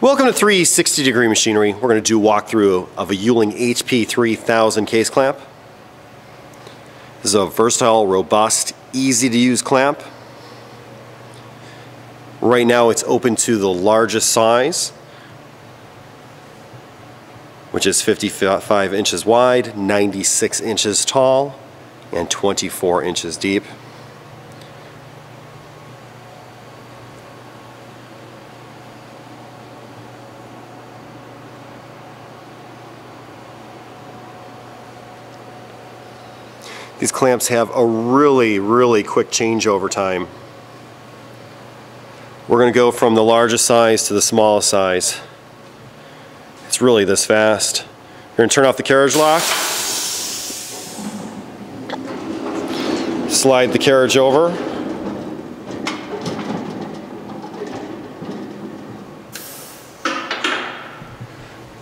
Welcome to 360 Degree Machinery. We're going to do a walkthrough of a Uhling HP 3000 case clamp. This is a versatile, robust, easy to use clamp. Right now it's open to the largest size, which is 55 inches wide, 96 inches tall, and 24 inches deep. These clamps have a really quick changeover time. We're going to go from the largest size to the smallest size. It's really this fast. You're going to turn off the carriage lock, slide the carriage over,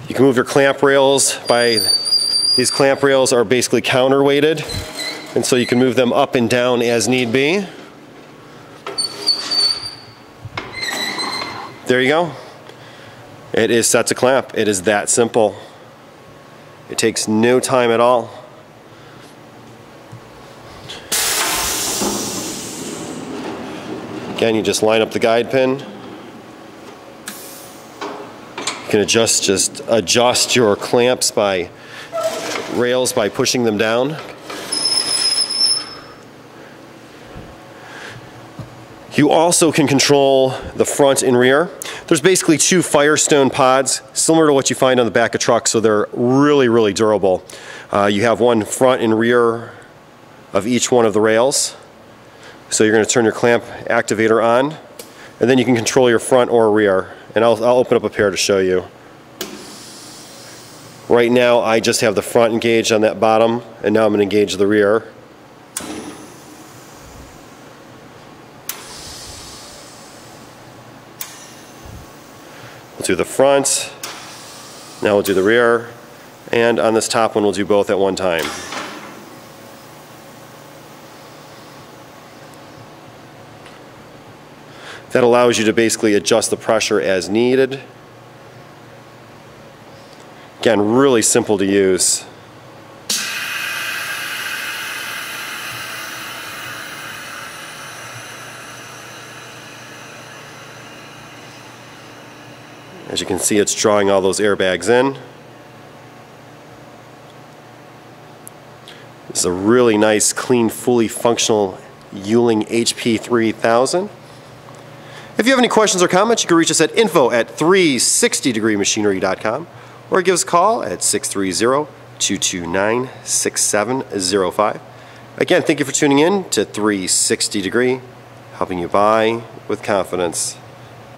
you can move your clamp rails by, these clamp rails are basically counterweighted, and so you can move them up and down as need be. There you go. It is set to clamp. It is that simple. It takes no time at all. Again, you just line up the guide pin. You can just adjust your clamps by rails by pushing them down. You also can control the front and rear. There's basically two Firestone pods, similar to what you find on the back of trucks, so they're really durable. You have one front and rear of each one of the rails. So you're going to turn your clamp activator on, and then you can control your front or rear. And I'll open up a pair to show you. Right now I just have the front engaged on that bottom, and now I'm going to engage the rear. We'll do the front, now we'll do the rear, and on this top one we'll do both at one time. That allows you to basically adjust the pressure as needed. Again, really simple to use. As you can see, it's drawing all those airbags in. This is a really nice, clean, fully functional Uhling HP 3000. If you have any questions or comments, you can reach us at info@360degreemachinery.com or give us a call at 630-229-6705. Again, thank you for tuning in to 360 Degree, helping you buy with confidence.